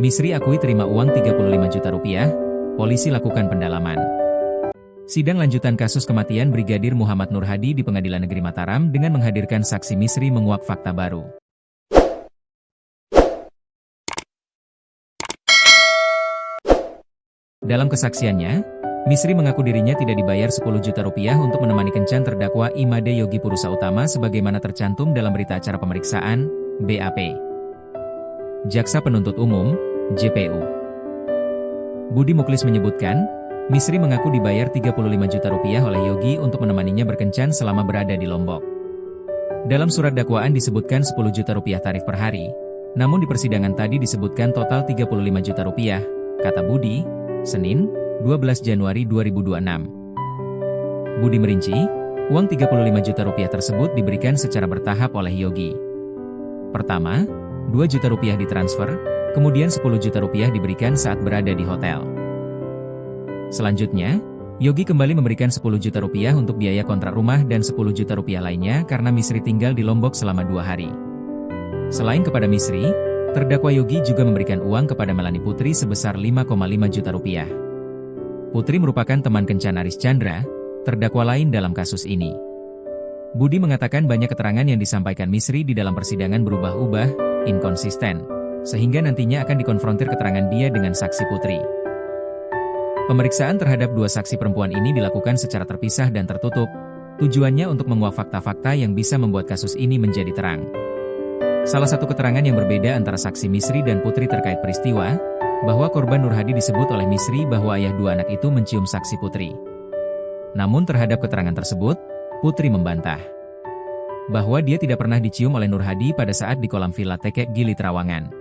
Misri akui terima uang 35 juta rupiah, polisi lakukan pendalaman. Sidang lanjutan kasus kematian Brigadir Muhammad Nur Hadi di Pengadilan Negeri Mataram dengan menghadirkan saksi Misri menguak fakta baru. Dalam kesaksiannya, Misri mengaku dirinya tidak dibayar 10 juta rupiah untuk menemani kencan terdakwa Imade Yogi Purusa Utama sebagaimana tercantum dalam berita acara pemeriksaan, BAP. Jaksa Penuntut Umum, JPU. Budi Muklis menyebutkan, Misri mengaku dibayar 35 juta rupiah oleh Yogi untuk menemaninya berkencan selama berada di Lombok. Dalam surat dakwaan disebutkan 10 juta rupiah tarif per hari, namun di persidangan tadi disebutkan total 35 juta rupiah, kata Budi, Senin, 12 Januari 2026. Budi merinci, uang 35 juta rupiah tersebut diberikan secara bertahap oleh Yogi. Pertama, 2 juta rupiah ditransfer, kemudian 10 juta rupiah diberikan saat berada di hotel. Selanjutnya, Yogi kembali memberikan 10 juta rupiah untuk biaya kontrak rumah dan 10 juta rupiah lainnya karena Misri tinggal di Lombok selama 2 hari. Selain kepada Misri, terdakwa Yogi juga memberikan uang kepada Melani Putri sebesar 5,5 juta rupiah. Putri merupakan teman kencan Aris Chandra, terdakwa lain dalam kasus ini. Budi mengatakan banyak keterangan yang disampaikan Misri di dalam persidangan berubah-ubah, inkonsisten, sehingga nantinya akan dikonfrontir keterangan dia dengan saksi Putri. Pemeriksaan terhadap 2 saksi perempuan ini dilakukan secara terpisah dan tertutup, tujuannya untuk menguak fakta-fakta yang bisa membuat kasus ini menjadi terang. Salah satu keterangan yang berbeda antara saksi Misri dan Putri terkait peristiwa, bahwa korban Nur Hadi disebut oleh Misri bahwa ayah 2 anak itu mencium saksi Putri. Namun terhadap keterangan tersebut, Putri membantah bahwa dia tidak pernah dicium oleh Nur Hadi pada saat di kolam Villa Tekek Gili Trawangan.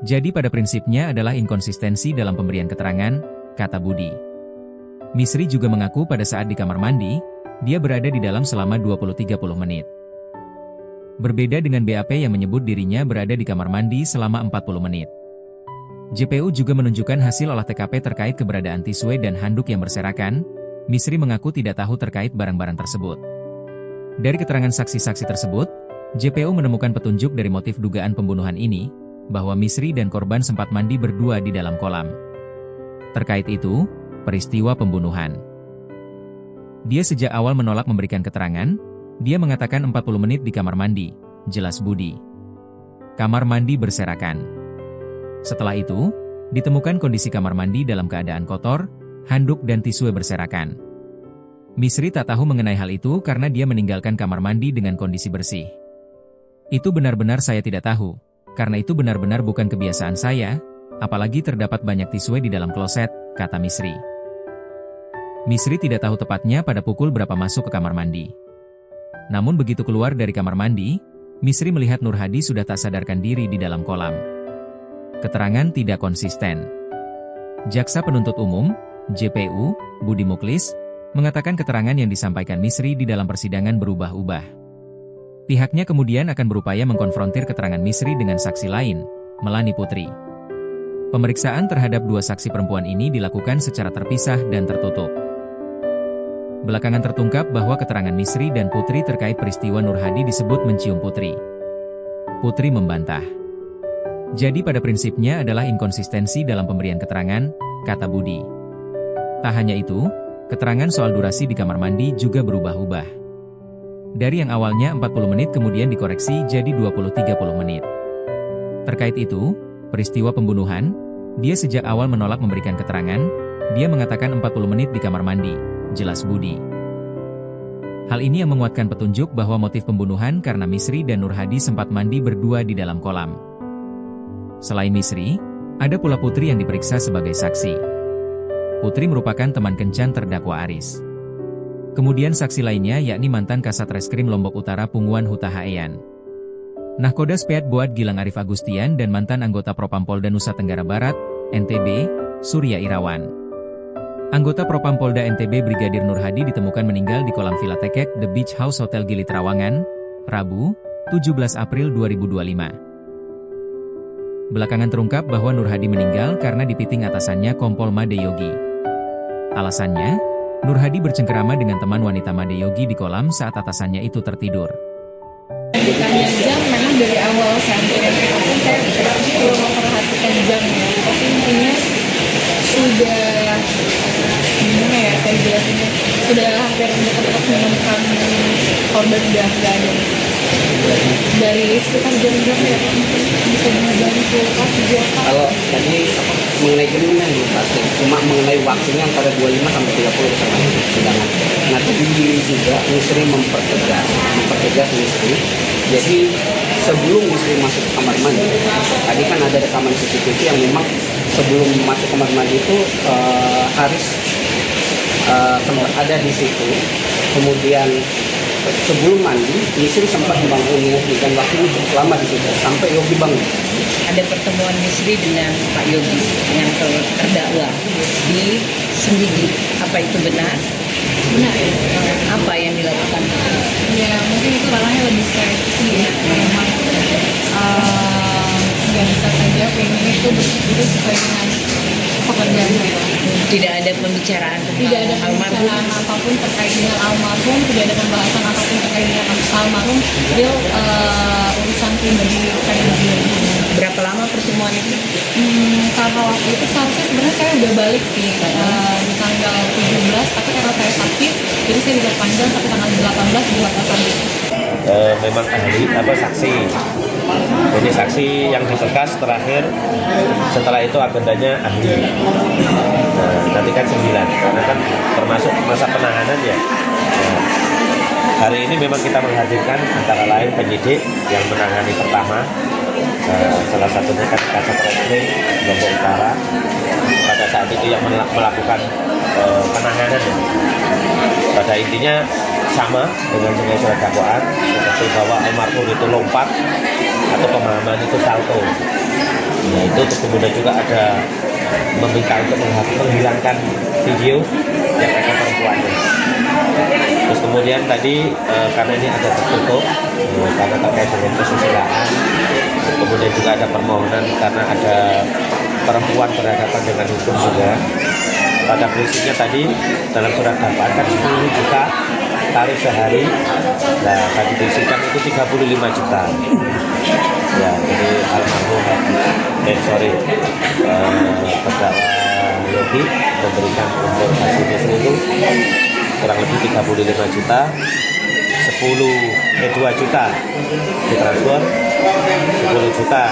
Jadi pada prinsipnya adalah inkonsistensi dalam pemberian keterangan, kata Budi. Misri juga mengaku pada saat di kamar mandi, dia berada di dalam selama 20-30 menit. Berbeda dengan BAP yang menyebut dirinya berada di kamar mandi selama 40 menit. JPU juga menunjukkan hasil olah TKP terkait keberadaan tisu dan handuk yang berserakan. Misri mengaku tidak tahu terkait barang-barang tersebut. Dari keterangan saksi-saksi tersebut, JPU menemukan petunjuk dari motif dugaan pembunuhan ini, bahwa Misri dan korban sempat mandi berdua di dalam kolam. Terkait itu, peristiwa pembunuhan. Dia sejak awal menolak memberikan keterangan, dia mengatakan 40 menit di kamar mandi, jelas Budi. Kamar mandi berserakan. Setelah itu, ditemukan kondisi kamar mandi dalam keadaan kotor, handuk dan tisu berserakan. Misri tak tahu mengenai hal itu karena dia meninggalkan kamar mandi dengan kondisi bersih. Itu benar-benar saya tidak tahu. Karena itu benar-benar bukan kebiasaan saya, apalagi terdapat banyak tisu di dalam kloset, kata Misri. Misri tidak tahu tepatnya pada pukul berapa masuk ke kamar mandi. Namun begitu keluar dari kamar mandi, Misri melihat Nur Hadi sudah tak sadarkan diri di dalam kolam. Keterangan tidak konsisten. Jaksa Penuntut Umum, JPU, Budi Muklis, mengatakan keterangan yang disampaikan Misri di dalam persidangan berubah-ubah. Pihaknya kemudian akan berupaya mengkonfrontir keterangan Misri dengan saksi lain, Melani Putri. Pemeriksaan terhadap 2 saksi perempuan ini dilakukan secara terpisah dan tertutup. Belakangan terungkap bahwa keterangan Misri dan Putri terkait peristiwa Nur Hadi disebut mencium Putri. Putri membantah. Jadi pada prinsipnya adalah inkonsistensi dalam pemberian keterangan, kata Budi. Tak hanya itu, keterangan soal durasi di kamar mandi juga berubah-ubah. Dari yang awalnya 40 menit kemudian dikoreksi jadi 20-30 menit. Terkait itu, peristiwa pembunuhan, dia sejak awal menolak memberikan keterangan, dia mengatakan 40 menit di kamar mandi, jelas Budi. Hal ini yang menguatkan petunjuk bahwa motif pembunuhan karena Misri dan Nur Hadi sempat mandi berdua di dalam kolam. Selain Misri, ada pula Putri yang diperiksa sebagai saksi. Putri merupakan teman kencan terdakwa Aris. Kemudian saksi lainnya yakni mantan Kasat Reskrim Lombok Utara Punguan Huta Hayan, Nahkoda Speat Boat Gilang Arif Agustian dan mantan anggota Propampolda Nusa Tenggara Barat, NTB, Surya Irawan. Anggota Propampolda NTB Brigadir Nur Hadi ditemukan meninggal di kolam Villa Tekek The Beach House Hotel Gili Trawangan, Rabu, 17 April 2025. Belakangan terungkap bahwa Nur Hadi meninggal karena dipiting atasannya Kompol Made Yogi. Alasannya, Nur Hadi bercengkerama dengan teman wanita Made Yogi di kolam saat atasannya itu tertidur. Ditanya jam, memang dari awal saya kirim telepon, saya memperhatikan korban udah nggak ada. Dari sekitar jam berapa ya Pak? Bisa dibantu kasih apa? Kalau tadi mengenai jumlahnya belum pasti, cuma mengenai waktunya antara 25 sampai 30 sama sedangkan. Nah tadi juga Misri mempertegas Misri. Jadi sebelum Misri masuk ke kamar mandi, tadi kan ada rekaman CCTV yang memang sebelum masuk kamar mandi itu Haris sempat ada di situ. Kemudian sebelum mandi, Misri sempat membangun Yogi dan waktunya cukup lama di situ sampai Yogi bangun. Ada pertemuan Misri dengan Pak Yogi yang terdakwa di Senggigi. Apa itu benar? Benar ya. Apa yang dilakukan? Ya mungkin itu ranahnya lebih skripsi ya. Memang nggak bisa saja pengen itu sesuai dengan pekerjaan saya. Tidak ada pembicaraan Tidak ada tentang almarhum. pembicaraan apapun terkait dengan almarhum, tidak ada pembahasan apapun terkait dengan almarhum. Dia urusan pribadi saya dia. Berapa lama pertemuan itu? Karena waktu itu seharusnya sebenarnya saya udah balik sih di tanggal 17, tapi karena saya sakit, jadi saya diperpanjang sampai tanggal 18 di batasan itu. Memang ahli saksi. Jadi saksi yang diberkas terakhir, setelah itu agendanya ahli. Nanti kan 9, karena kan termasuk masa penahanan ya. Hari ini memang kita menghadirkan antara lain penyidik yang menangani pertama, salah satunya kan Kasat Reskrim Lombok Utara. Pada saat itu yang melakukan penahanan ya. Pada intinya sama dengan surat dakwaan, seperti bahwa almarhum itu lompat atau pemahaman itu salto. Nah itu kemudian juga ada meminta untuk menghilangkan video yang ada perempuannya. Terus kemudian tadi karena ini ada tertutup karena terkait dengan kesusilaan, kemudian juga ada permohonan karena ada perempuan berhadapan dengan hukum juga. Pada prinsipnya tadi dalam surat dakwaan kan 10 juta tarif sehari. Nah tadi diisikan itu 35 juta. Ya jadi almarhum terdakwa Yogi memberikan untuk hasil Misri itu kurang lebih 35 juta, 2 juta ditransfer, 10 juta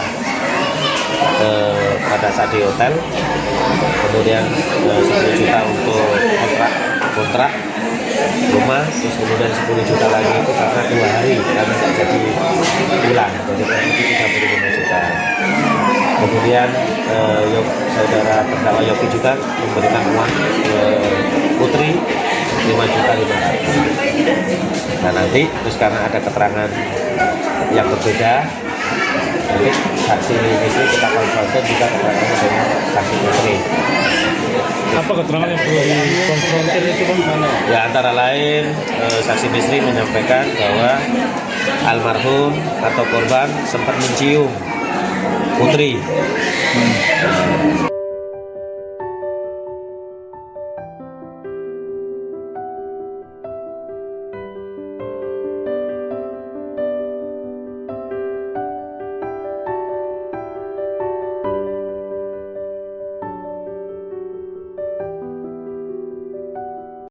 pada saat di hotel, kemudian 10 juta untuk kontrak rumah, terus kemudian 10 juta lagi itu karena 2 hari karena tidak jadi pulang, jadi kurang lebih 35 juta. Kemudian saudara terdakwa Yogi juga memberikan uang Putri 5.500.000. Nah nanti terus karena ada keterangan yang berbeda, nanti saksi Misri kita konfrontir juga keterangan dengan saksi Putri. Apa keterangan yang perlu dikonfrontir itu Bang? Ya antara lain saksi Misri menyampaikan bahwa almarhum atau korban sempat mencium Putri.